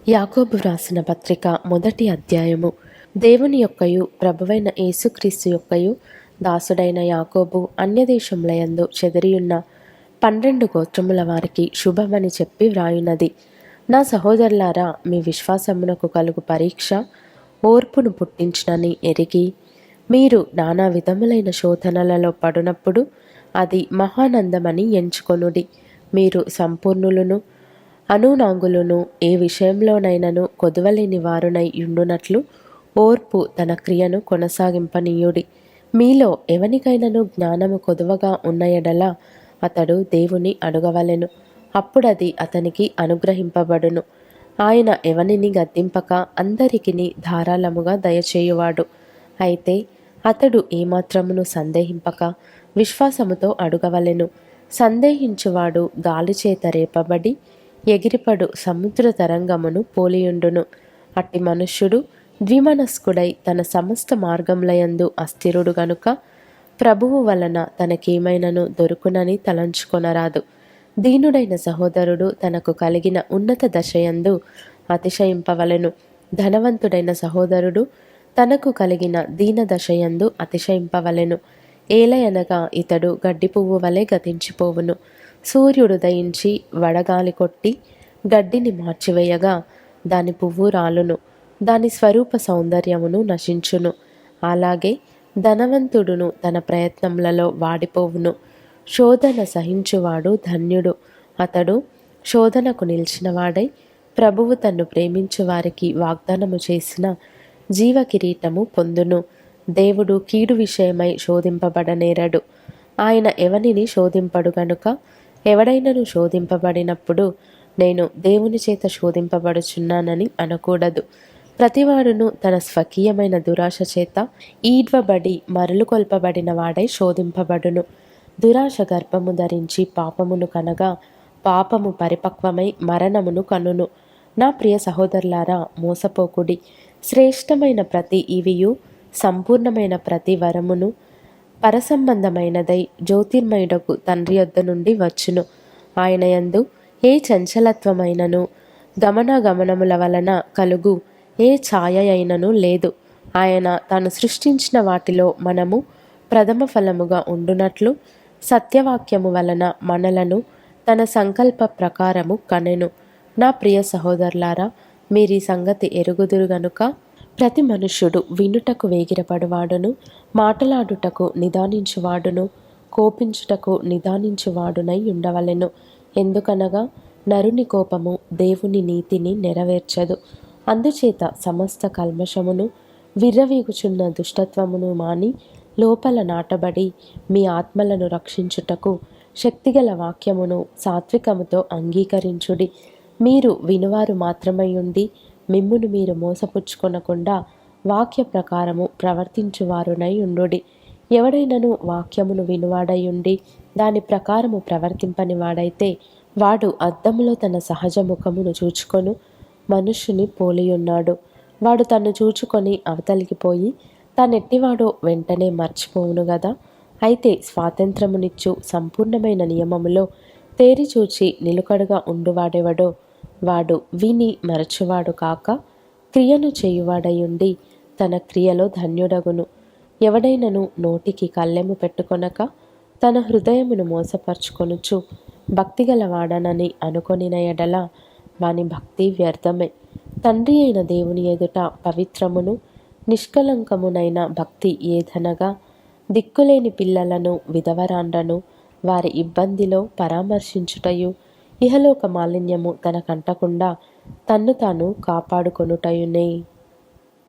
యాకోబు రాసిన పత్రిక మొదటి అధ్యాయము. దేవుని యొక్కయు ప్రభువైన యేసుక్రీస్తు యొక్కయు దాసుడైన యాకోబు అన్యదేశములయందు చెదిరియున్న 12 గోత్రముల వారికి శుభమని చెప్పి వ్రాయున్నది. నా సహోదరులారా, మీ విశ్వాసమునకు కలుగు పరీక్ష ఓర్పును పుట్టించునని ఎరిగి, మీరు నానా విధములైన శోధనలలో పడునప్పుడు అది మహానందమని ఎంచుకొనుడి. మీరు సంపూర్ణులను అనునాంగులను ఏ విషయంలోనైనను కొదవలేని వారునై యుండునట్లు ఓర్పు తన క్రియను కొనసాగింపనీయుడి. మీలో ఎవనికైనను జ్ఞానము కొదువగా ఉన్న ఎడల అతడు దేవుని అడగవలెను, అప్పుడది అతనికి అనుగ్రహింపబడును. ఆయన ఎవనిని గద్దింపక అందరికిని ధారాళముగా దయచేయువాడు. అయితే అతడు ఏమాత్రమును సందేహింపక విశ్వాసముతో అడుగవలెను. సందేహించువాడు గాలిచేత రేపబడి ఎగిరిపడు సముద్ర తరంగమును పోలియుండును. అట్టి మనుష్యుడు ద్విమనస్కుడై తన సమస్త మార్గములయందు అస్థిరుడు గనుక ప్రభువు వలన తనకేమైనను దొరుకునని తలంచుకొనరాదు. దీనుడైన సహోదరుడు తనకు కలిగిన ఉన్నత దశయందు అతిశయింపవలెను. ధనవంతుడైన సహోదరుడు తనకు కలిగిన దీన దశయందు అతిశయింపవలెను. ఏలయనగా ఇతడు గడ్డి పువ్వు వలె గతించిపోవును. సూర్యుడు దయించి వడగాలి కొట్టి గడ్డిని మార్చివేయగా దాని పువ్వు రాలును, దాని స్వరూప సౌందర్యమును నశించును. అలాగే ధనవంతుడును తన ప్రయత్నములలో వాడిపోవును. శోధన సహించువాడు ధన్యుడు. అతడు శోధనకు నిలిచినవాడై ప్రభువు తన్ను ప్రేమించు వారికి వాగ్దానము చేసిన జీవ కిరీటము పొందును. దేవుడు కీడు విషయమై శోధింపబడనేరడు. ఆయన ఎవనిని శోధింపడు గనుక ఎవడైనను శోధింపబడినప్పుడు నేను దేవుని చేత శోధింపబడుచున్నానని అనకూడదు. ప్రతివాడును తన స్వకీయమైన దురాశ చేత ఈడ్వబడి మరలు కొల్పబడిన వాడై శోధింపబడును. దురాశ గర్భము ధరించి పాపమును కనగా పాపము పరిపక్వమై మరణమును కనును. నా ప్రియ సహోదరులారా, మోసపోకుడి. శ్రేష్టమైన ప్రతి ఇవియు సంపూర్ణమైన ప్రతి వరమును పరసంబంధమైనదై జ్యోతిర్మయుడకు తండ్రి యొద్ద నుండి వచ్చును. ఆయన యందు ఏ చంచలత్వమైనను గమనాగమనముల వలన కలుగు ఏ ఛాయ అయినను లేదు. ఆయన తాను సృష్టించిన వాటిలో మనము ప్రథమ ఫలముగా ఉండునట్లు సత్యవాక్యము వలన మనలను తన సంకల్ప ప్రకారము కనెను. నా ప్రియ సహోదరులారా, మీరీ సంగతి ఎరుగుదురు గనుక ప్రతి మనుష్యుడు వినుటకు వేగిరపడువాడును, మాటలాడుటకు నిదానించువాడును, కోపించుటకు నిదానించువాడునై ఉండవలెను. ఎందుకనగా నరుని కోపము దేవుని నీతిని నెరవేర్చదు. అందుచేత సమస్త కల్మషమును విర్రవీగుచున్న దుష్టత్వమును మాని లోపల నాటబడి మీ ఆత్మలను రక్షించుటకు శక్తిగల వాక్యమును సాత్వికముతో అంగీకరించుడి. మీరు వినువారు మాత్రమై ఉండి మిమ్మును మీరు మోసపుచ్చుకొనకుండా వాక్య ప్రకారము ప్రవర్తించువారునై ఉండుడి. ఎవడైనను వాక్యమును వినువాడై ఉండి దాని ప్రకారము ప్రవర్తింపని వాడైతే వాడు అద్దములో తన సహజ ముఖమును చూచుకొను మనుష్యుని పోలియున్నాడు. వాడు తన్ను చూచుకొని అవతలికి పోయి తానెట్టివాడో వెంటనే మర్చిపోవును గదా. అయితే స్వాతంత్రమునిచ్చు సంపూర్ణమైన నియమములో తేరిచూచి నిలుకడగా ఉండువాడెవడో వాడు విని మరచువాడు కాక క్రియను చేయువాడయుండి తన క్రియలో ధన్యుడగును. ఎవడైనను నోటికి కళ్ళెము పెట్టుకొనక తన హృదయమును మోసపరుచుకొనుచు భక్తిగల వాడనని అనుకొనిన ఎడల వాని భక్తి వ్యర్థమే. తండ్రి అయిన దేవుని ఎదుట పవిత్రమును నిష్కలంకమునైన భక్తి ఏదనగా దిక్కులేని పిల్లలను విధవరాండ్రను వారి ఇబ్బందిలో పరామర్శించుటయు ఇహలోక మాలిన్యము తనకంటకుండా తన్ను తాను కాపాడుకొనుటయునే.